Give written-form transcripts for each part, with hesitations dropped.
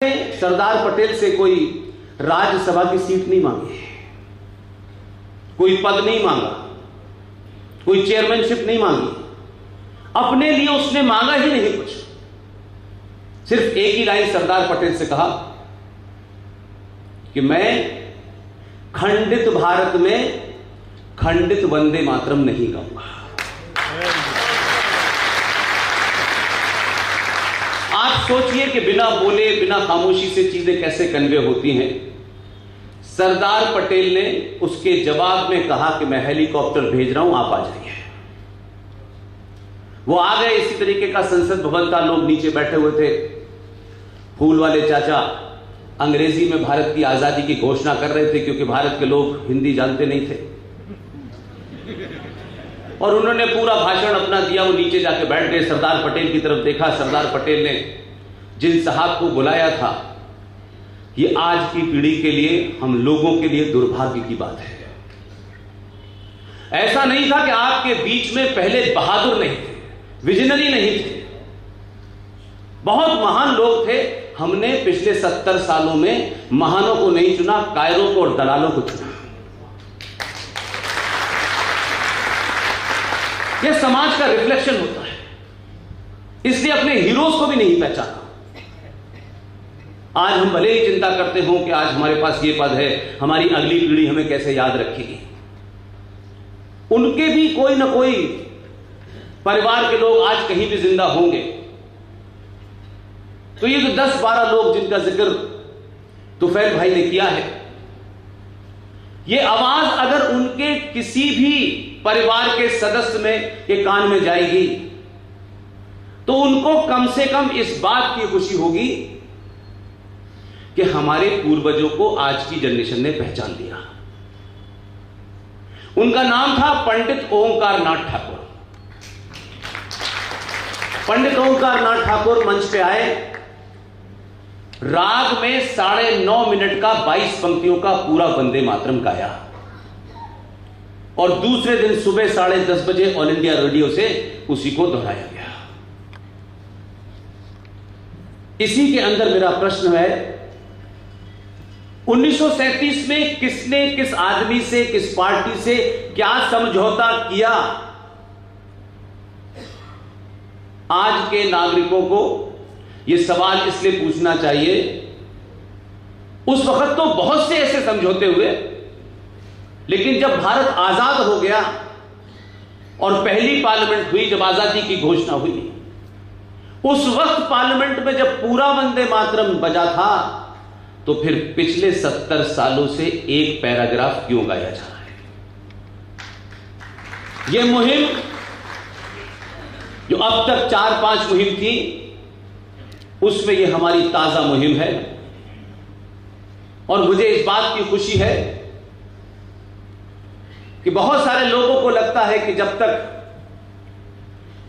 सरदार पटेल से कोई राज्यसभा की सीट नहीं मांगी, कोई पद नहीं मांगा, कोई चेयरमैनशिप नहीं मांगी, अपने लिए उसने मांगा ही नहीं कुछ। सिर्फ एक ही लाइन सरदार पटेल से कहा कि मैं खंडित भारत में खंडित वंदे मातरम नहीं गाऊंगा। आप सोचिए कि बिना बोले, बिना खामोशी से चीजें कैसे कन्वे होती हैं। सरदार पटेल ने उसके जवाब में कहा कि मैं हेलीकॉप्टर भेज रहा हूं, आप आ जाइए। वो आ गए। इसी तरीके का संसद भवन था, लोग नीचे बैठे हुए थे। फूल वाले चाचा अंग्रेजी में भारत की आजादी की घोषणा कर रहे थे, क्योंकि भारत के लोग हिंदी जानते नहीं थे। और उन्होंने पूरा भाषण अपना दिया। वो नीचे जाके बैठ गए, सरदार पटेल की तरफ देखा। सरदार पटेल ने जिन साहब को बुलाया था, ये आज की पीढ़ी के लिए, हम लोगों के लिए दुर्भाग्य की बात है। ऐसा नहीं था कि आपके बीच में पहले बहादुर नहीं थे, विजनरी नहीं थे, बहुत महान लोग थे। हमने पिछले 70 सालों में महानों को नहीं चुना, कायरों को और दलालों को चुना। यह समाज का रिफ्लेक्शन होता है, इसलिए अपने हीरोज को भी नहीं पहचाना। आज हम भले ही चिंता करते हो कि आज हमारे पास ये पद है, हमारी अगली पीढ़ी हमें कैसे याद रखेगी। उनके भी कोई ना कोई परिवार के लोग आज कहीं भी जिंदा होंगे। तो ये जो 10-12 लोग जिनका जिक्र तुफैल भाई ने किया है, ये आवाज अगर उनके किसी भी परिवार के सदस्य में के कान में जाएगी, तो उनको कम से कम इस बात की खुशी होगी कि हमारे पूर्वजों को आज की जनरेशन ने पहचान लिया। उनका नाम था पंडित ओंकार नाथ ठाकुर। पंडित ओंकार नाथ ठाकुर मंच पे आए, राग में 9.5 मिनट का 22 पंक्तियों का पूरा वंदे मातरम गाया, और दूसरे दिन सुबह 10:30 बजे ऑल इंडिया रेडियो से उसी को दोहराया गया। इसी के अंदर मेरा प्रश्न है, 1937 में किसने किस आदमी से, किस पार्टी से क्या समझौता किया? आज के नागरिकों को यह सवाल इसलिए पूछना चाहिए। उस वक्त तो बहुत से ऐसे समझौते हुए, लेकिन जब भारत आजाद हो गया और पहली पार्लियामेंट हुई, जब आजादी की घोषणा हुई, उस वक्त पार्लियामेंट में जब पूरा वंदे मातरम बजा था, तो फिर पिछले 70 सालों से एक पैराग्राफ क्यों गाया जा रहा है? यह मुहिम जो अब तक 4-5 मुहिम थी, उसमें यह हमारी ताजा मुहिम है। और मुझे इस बात की खुशी है कि बहुत सारे लोगों को लगता है कि जब तक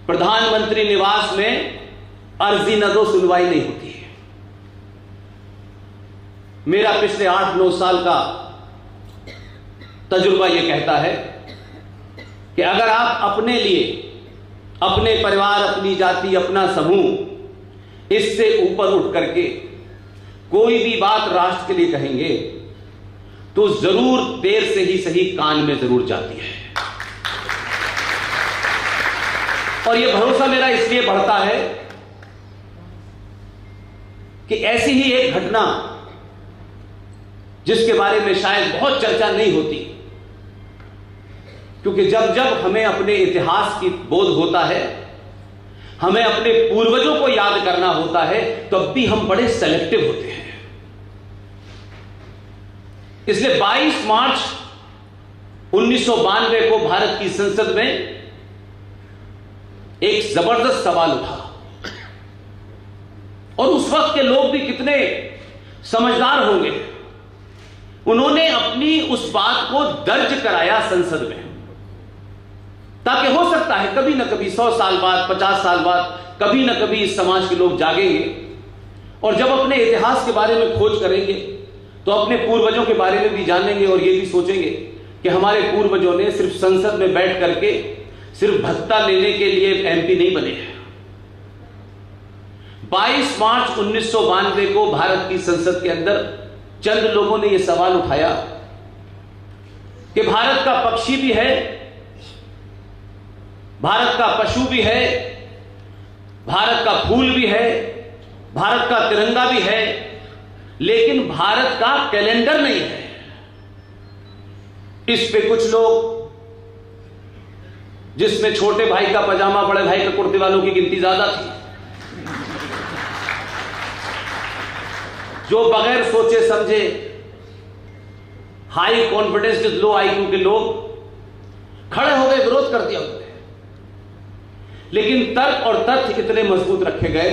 प्रधानमंत्री निवास में अर्जी न दो, सुनवाई नहीं होती है। मेरा पिछले 8-9 साल का तजुर्बा यह कहता है कि अगर आप अपने लिए, अपने परिवार, अपनी जाति, अपना समूह, इससे ऊपर उठ करके कोई भी बात राष्ट्र के लिए कहेंगे, तो जरूर देर से ही सही कान में जरूर जाती है। और यह भरोसा मेरा इसलिए बढ़ता है कि ऐसी ही एक घटना, जिसके बारे में शायद बहुत चर्चा नहीं होती, क्योंकि जब जब हमें अपने इतिहास की बोध होता है, हमें अपने पूर्वजों को याद करना होता है, तब भी हम बड़े सेलेक्टिव होते हैं। इसलिए 22 मार्च 1992 को भारत की संसद में एक जबरदस्त सवाल उठा, और उस वक्त के लोग भी कितने समझदार होंगे। उन्होंने अपनी उस बात को दर्ज कराया संसद में, ताकि हो सकता है कभी ना कभी 100 साल बाद, 50 साल बाद, कभी ना कभी इस समाज के लोग जागेंगे, और जब अपने इतिहास के बारे में खोज करेंगे, तो अपने पूर्वजों के बारे में भी जानेंगे, और ये भी सोचेंगे कि हमारे पूर्वजों ने सिर्फ संसद में बैठ करके सिर्फ भत्ता लेने के लिए एमपी नहीं बने हैं। 22 मार्च 1992 को भारत की संसद के अंदर चंद लोगों ने यह सवाल उठाया कि भारत का पक्षी भी है, भारत का पशु भी है, भारत का फूल भी है, भारत का तिरंगा भी है, लेकिन भारत का कैलेंडर नहीं है। इस पे कुछ लोग, जिसमें छोटे भाई का पजामा बड़े भाई का कुर्ते वालों की गिनती ज्यादा थी, जो बगैर सोचे समझे हाई कॉन्फिडेंस लो आईक्यू के लोग खड़े हो गए, विरोध कर दिया उन्होंने। लेकिन तर्क और तथ्य इतने मजबूत रखे गए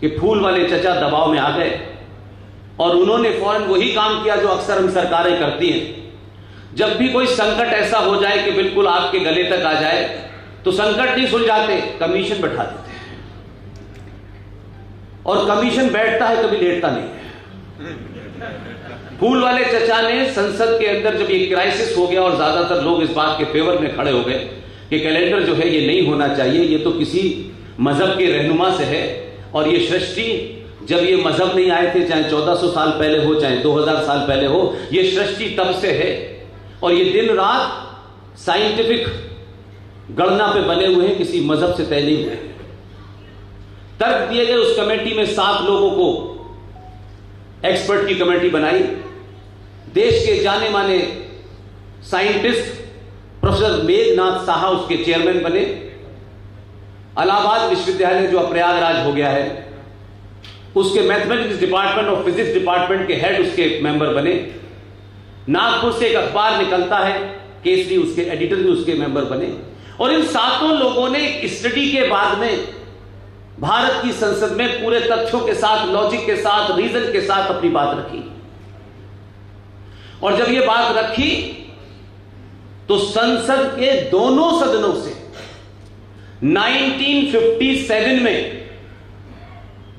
कि फूल वाले चचा दबाव में आ गए और उन्होंने फौरन वही काम किया जो अक्सर हम सरकारें करती हैं। जब भी कोई संकट ऐसा हो जाए कि बिल्कुल आपके गले तक आ जाए, तो संकट नहीं सुलझाते, कमीशन बैठा देते हैं। और कमीशन बैठता है, कभी लेटता नहीं है। फूल वाले चचा ने संसद के अंदर जब ये क्राइसिस हो गया और ज्यादातर लोग इस बात के फेवर में खड़े हो गए कि कैलेंडर जो है ये नहीं होना चाहिए, ये तो किसी मजहब के रहनुमा से है, और ये सृष्टि जब ये मजहब नहीं आए थे, चाहे 1400 साल पहले हो चाहे 2000 साल पहले हो, ये सृष्टि तब से है और ये दिन रात साइंटिफिक गणना पे बने हुए हैं, किसी मजहब से तय नहीं हुए। तर्क दिए गए। उस कमेटी में 7 लोगों को एक्सपर्ट की कमेटी बनाई। देश के जाने माने साइंटिस्ट प्रोफेसर मेघनाथ साहा उसके चेयरमैन बने। इलाहाबाद विश्वविद्यालय जो प्रयागराज हो गया है, उसके मैथमेटिक्स डिपार्टमेंट और फिजिक्स डिपार्टमेंट के हेड उसके मेंबर बने। नागपुर से एक अखबार निकलता है केसरी, उसके एडिटर भी उसके मेंबर बने। और इन 7 लोगों ने एक स्टडी के बाद में भारत की संसद में पूरे तथ्यों के साथ, लॉजिक के साथ, रीजन के साथ अपनी बात रखी। और जब ये बात रखी तो संसद के दोनों सदनों से 1957 में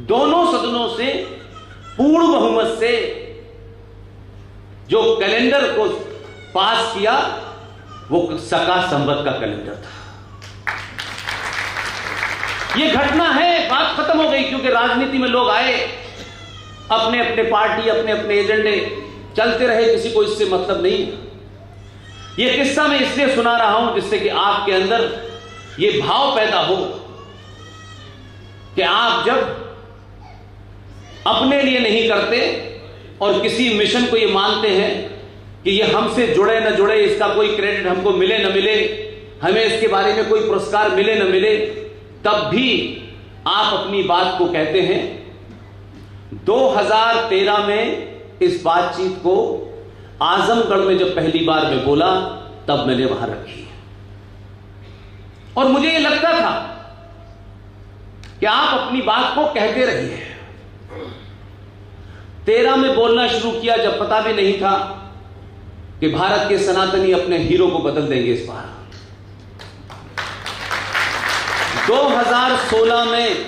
दोनों सदनों से पूर्ण बहुमत से जो कैलेंडर को पास किया वो सका संवत का कैलेंडर था। ये घटना है, बात खत्म हो गई, क्योंकि राजनीति में लोग आए, अपने अपने पार्टी, अपने अपने एजेंडे चलते रहे, किसी को इससे मतलब नहीं। ये किस्सा मैं इसलिए सुना रहा हूं जिससे कि आपके अंदर ये भाव पैदा हो कि आप जब अपने लिए नहीं करते और किसी मिशन को ये मानते हैं कि ये हमसे जुड़े न जुड़े, इसका कोई क्रेडिट हमको मिले न मिले, हमें इसके बारे में कोई पुरस्कार मिले न मिले, तब भी आप अपनी बात को कहते हैं। 2013 में इस बातचीत को आजमगढ़ में जब पहली बार मैं बोला, तब मैंने वहां रखी और मुझे यह लगता था कि आप अपनी बात को कहते रहिए। 13 में बोलना शुरू किया जब पता भी नहीं था कि भारत के सनातनी अपने हीरो को बदल देंगे इस बार। 2016 में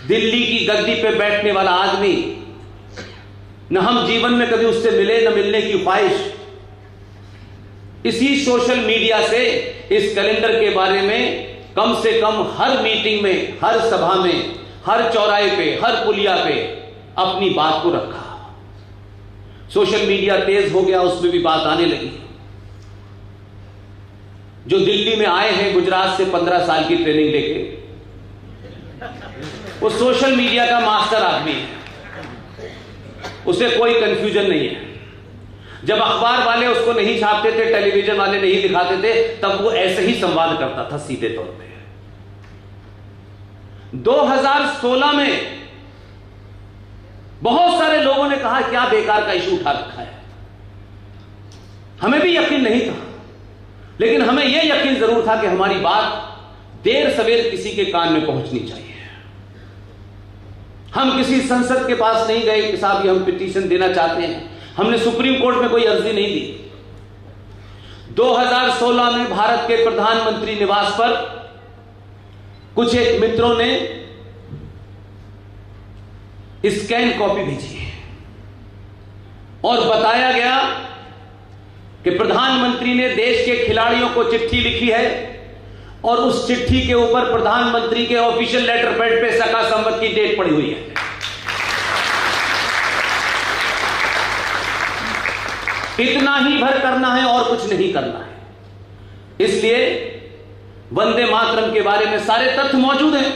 दिल्ली की गद्दी पे बैठने वाला आदमी, न हम जीवन में कभी उससे मिले न मिलने की ख्वाहिश, इसी सोशल मीडिया से इस कैलेंडर के बारे में कम से कम हर मीटिंग में, हर सभा में, हर चौराहे पे, हर पुलिया पे अपनी बात को रखा। सोशल मीडिया तेज हो गया, उसमें भी बात आने लगी। जो दिल्ली में आए हैं गुजरात से 15 साल की ट्रेनिंग लेके, वो सोशल मीडिया का मास्टर आदमी है, उसे कोई कंफ्यूजन नहीं है। जब अखबार वाले उसको नहीं छापते थे, टेलीविजन वाले नहीं दिखाते थे, तब वो ऐसे ही संवाद करता था सीधे तौर पे। 2016 में बहुत सारे लोगों ने कहा क्या बेकार का इशू उठा रखा है। हमें भी यकीन नहीं था, लेकिन हमें यह यकीन जरूर था कि हमारी बात देर सवेर किसी के कान में पहुंचनी चाहिए। हम किसी संसद के पास नहीं गए कि साहब ये हम पिटीशन देना चाहते हैं, हमने सुप्रीम कोर्ट में कोई अर्जी नहीं दी। 2016 में भारत के प्रधानमंत्री निवास पर कुछ एक मित्रों ने स्कैन कॉपी भेजी और बताया गया कि प्रधानमंत्री ने देश के खिलाड़ियों को चिट्ठी लिखी है और उस चिट्ठी के ऊपर प्रधानमंत्री के ऑफिशियल लेटर पैड पे सका संवत की डेट पड़ी हुई है। इतना ही भर करना है और कुछ नहीं करना है। इसलिए वंदे मातरम के बारे में सारे तथ्य मौजूद हैं।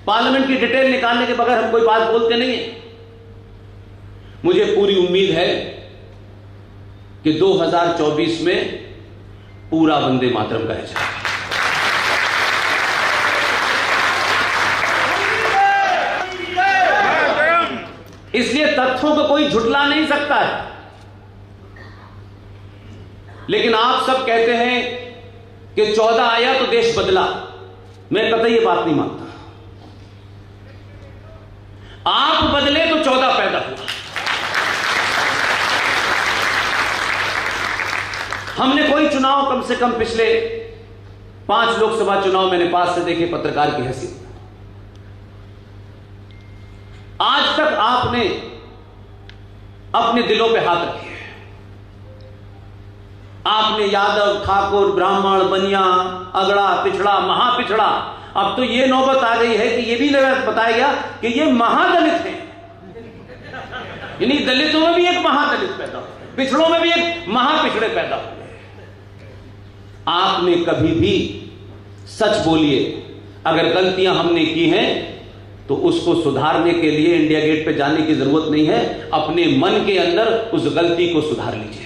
पार्लियामेंट की डिटेल निकालने के बगैर हम कोई बात बोलते नहीं है। मुझे पूरी उम्मीद है कि 2024 में पूरा वंदे मातरम गाया जाएगा। इसलिए तथ्यों को कोई झुठला नहीं सकता है। लेकिन आप सब कहते हैं कि 14 आया तो देश बदला। मैं कतई ये बात नहीं मानता। आप बदले तो 14 पैदा हुआ। हमने कोई चुनाव कम से कम पिछले 5 लोकसभा चुनाव मैंने पास से देखे पत्रकार की हैसियत। आज तक आपने अपने दिलों पे हाथ रखे हैं। आपने यादव, ठाकुर, ब्राह्मण, बनिया, अगड़ा, पिछड़ा, महापिछड़ा, अब तो ये नौबत आ गई है कि ये भी बताया गया कि ये महादलित हैं। यानी दलितों में भी एक महादलित पैदा हुए, पिछड़ों में भी एक महापिछड़े पैदा हुए। आपने कभी भी सच बोलिए, अगर गलतियां हमने की हैं तो उसको सुधारने के लिए इंडिया गेट पे जाने की जरूरत नहीं है। अपने मन के अंदर उस गलती को सुधार लीजिए।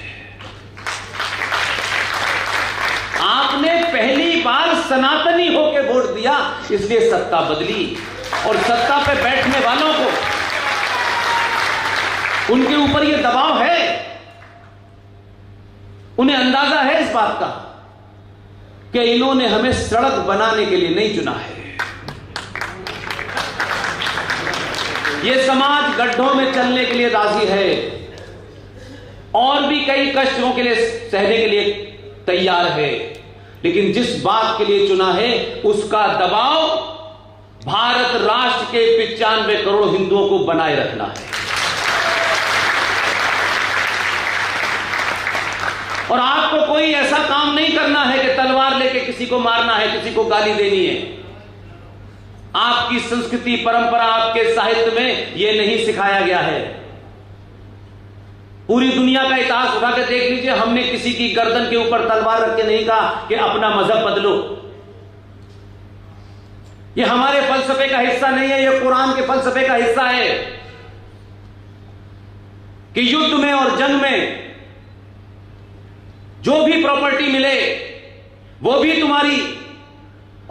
आपने पहली बार सनातनी होकर वोट दिया, इसलिए सत्ता बदली, और सत्ता पे बैठने वालों को उनके ऊपर यह दबाव है। उन्हें अंदाजा है इस बात का कि इन्होंने हमें सड़क बनाने के लिए नहीं चुना है। यह समाज गड्ढों में चलने के लिए राजी है और भी कई कष्टों के लिए सहने के लिए तैयार है, लेकिन जिस बात के लिए चुना है उसका दबाव भारत राष्ट्र के 95 करोड़ हिंदुओं को बनाए रखना है। और आपको कोई ऐसा काम नहीं करना है कि तलवार लेके किसी को मारना है, किसी को गाली देनी है। आपकी संस्कृति, परंपरा, आपके साहित्य में यह नहीं सिखाया गया है। पूरी दुनिया का इतिहास उठा के देख लीजिए, हमने किसी की गर्दन के ऊपर तलवार रख के नहीं कहा कि अपना मजहब बदलो। यह हमारे फलसफे का हिस्सा नहीं है, यह कुरान के फलसफे का हिस्सा है कि युद्ध में और जंग में जो भी प्रॉपर्टी मिले वो भी तुम्हारी,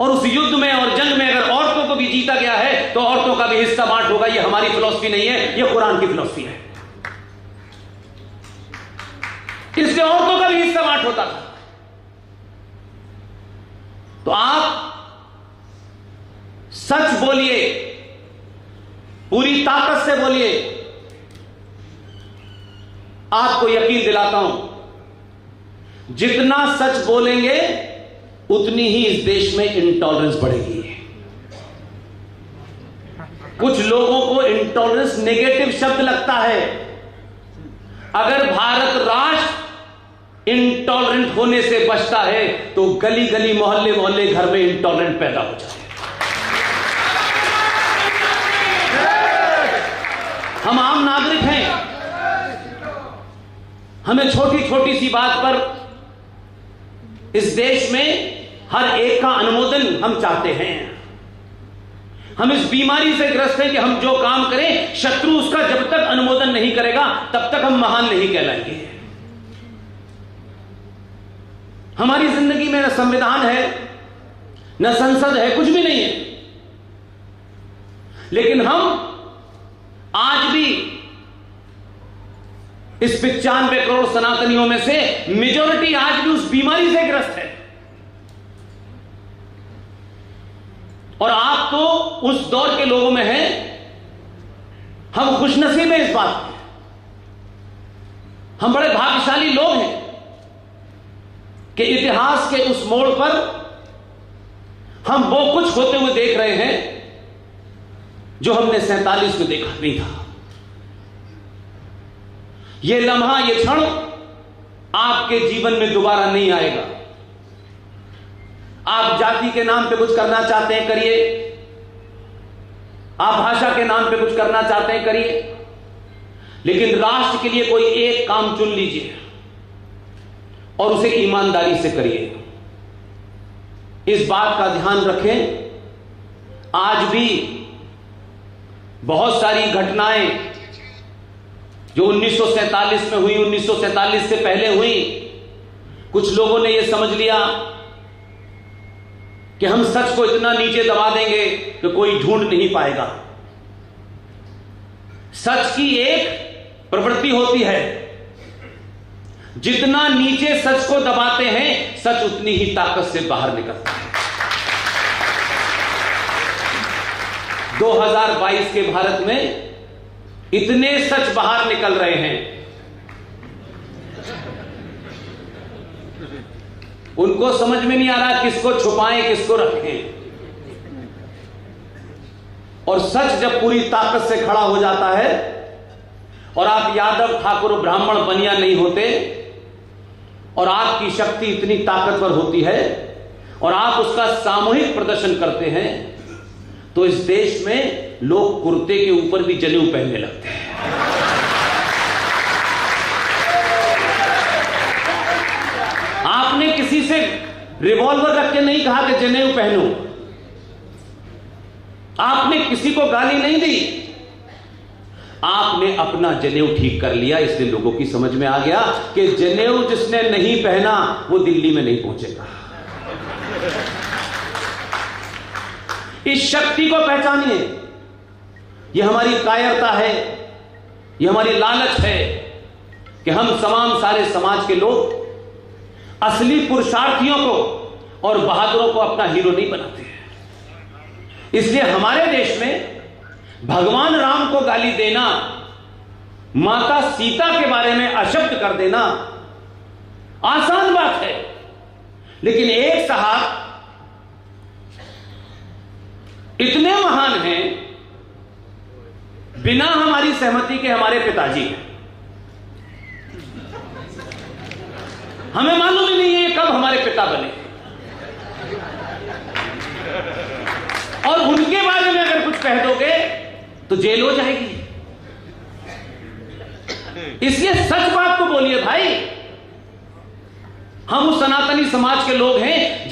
और उस युद्ध में और जंग में अगर औरतों को भी जीता गया है तो औरतों का भी हिस्सा बांट होगा। यह हमारी फिलॉसफी नहीं है, यह कुरान की फिलॉसफी है। इसलिए औरतों का भी हिस्सा बांट होता था। तो आप सच बोलिए, पूरी ताकत से बोलिए। आपको यकीन दिलाता हूं, जितना सच बोलेंगे उतनी ही इस देश में इंटॉलरेंस बढ़ेगी। कुछ लोगों को इंटॉलरेंस नेगेटिव शब्द लगता है। अगर भारत राष्ट्र इंटॉलरेंट होने से बचता है तो गली गली, मोहल्ले मोहल्ले, घर में इंटॉलरेंट पैदा हो जाए। हम आम नागरिक हैं, हमें छोटी छोटी सी बात पर इस देश में हर एक का अनुमोदन हम चाहते हैं। हम इस बीमारी से ग्रस्त हैं कि हम जो काम करें शत्रु उसका जब तक अनुमोदन नहीं करेगा तब तक हम महान नहीं कहलाएंगे। हमारी जिंदगी में न संविधान है, न संसद है, कुछ भी नहीं है, लेकिन हम आज भी इस 95 करोड़ सनातनियों में से मेजॉरिटी आज भी उस बीमारी से ग्रस्त है। और आप तो उस दौर के लोगों में हैं। हम खुशनसीब हैं इस बात में, हम बड़े भाग्यशाली लोग हैं कि इतिहास के उस मोड़ पर हम वो कुछ होते हुए देख रहे हैं जो हमने 47 में देखा नहीं था। ये लम्हा, ये क्षण आपके जीवन में दोबारा नहीं आएगा। आप जाति के नाम पे कुछ करना चाहते हैं करिए, आप भाषा के नाम पे कुछ करना चाहते हैं करिए, लेकिन राष्ट्र के लिए कोई एक काम चुन लीजिए और उसे ईमानदारी से करिए। इस बात का ध्यान रखें, आज भी बहुत सारी घटनाएं जो 1947 में हुई, 1947 से पहले हुई, कुछ लोगों ने यह समझ लिया कि हम सच को इतना नीचे दबा देंगे कि कोई ढूंढ नहीं पाएगा। सच की एक प्रवृत्ति होती है, जितना नीचे सच को दबाते हैं सच उतनी ही ताकत से बाहर निकलता है। 2022 के भारत में इतने सच बाहर निकल रहे हैं, उनको समझ में नहीं आ रहा किसको छुपाएं किसको रखें। और सच जब पूरी ताकत से खड़ा हो जाता है और आप यादव ठाकुर ब्राह्मण बनिया नहीं होते और आपकी शक्ति इतनी ताकतवर होती है और आप उसका सामूहिक प्रदर्शन करते हैं, तो इस देश में लोग कुर्ते के ऊपर भी जनेऊ पहनने लगते हैं। आपने किसी से रिवॉल्वर रख के नहीं कहा कि जनेऊ पहनो, आपने किसी को गाली नहीं दी, आपने अपना जनेऊ ठीक कर लिया। इसलिए लोगों की समझ में आ गया कि जनेऊ जिसने नहीं पहना वो दिल्ली में नहीं पहुंचेगा। इस शक्ति को पहचानिए। यह हमारी कायरता है, यह हमारी लालच है कि हम तमाम सारे समाज के लोग असली पुरुषार्थियों को और बहादुरों को अपना हीरो नहीं बनाते हैं। इसलिए हमारे देश में भगवान राम को गाली देना, माता सीता के बारे में अशब्द कर देना आसान बात है, लेकिन एक साहब इतने महान हैं, बिना हमारी सहमति के हमारे पिताजी हैं। हमें मालूम ही नहीं है कब हमारे पिता बने, और उनके बारे में अगर कुछ कह दोगे तो जेल हो जाएगी। इसलिए सच बात को बोलिए भाई। हम उस सनातनी समाज के लोग हैं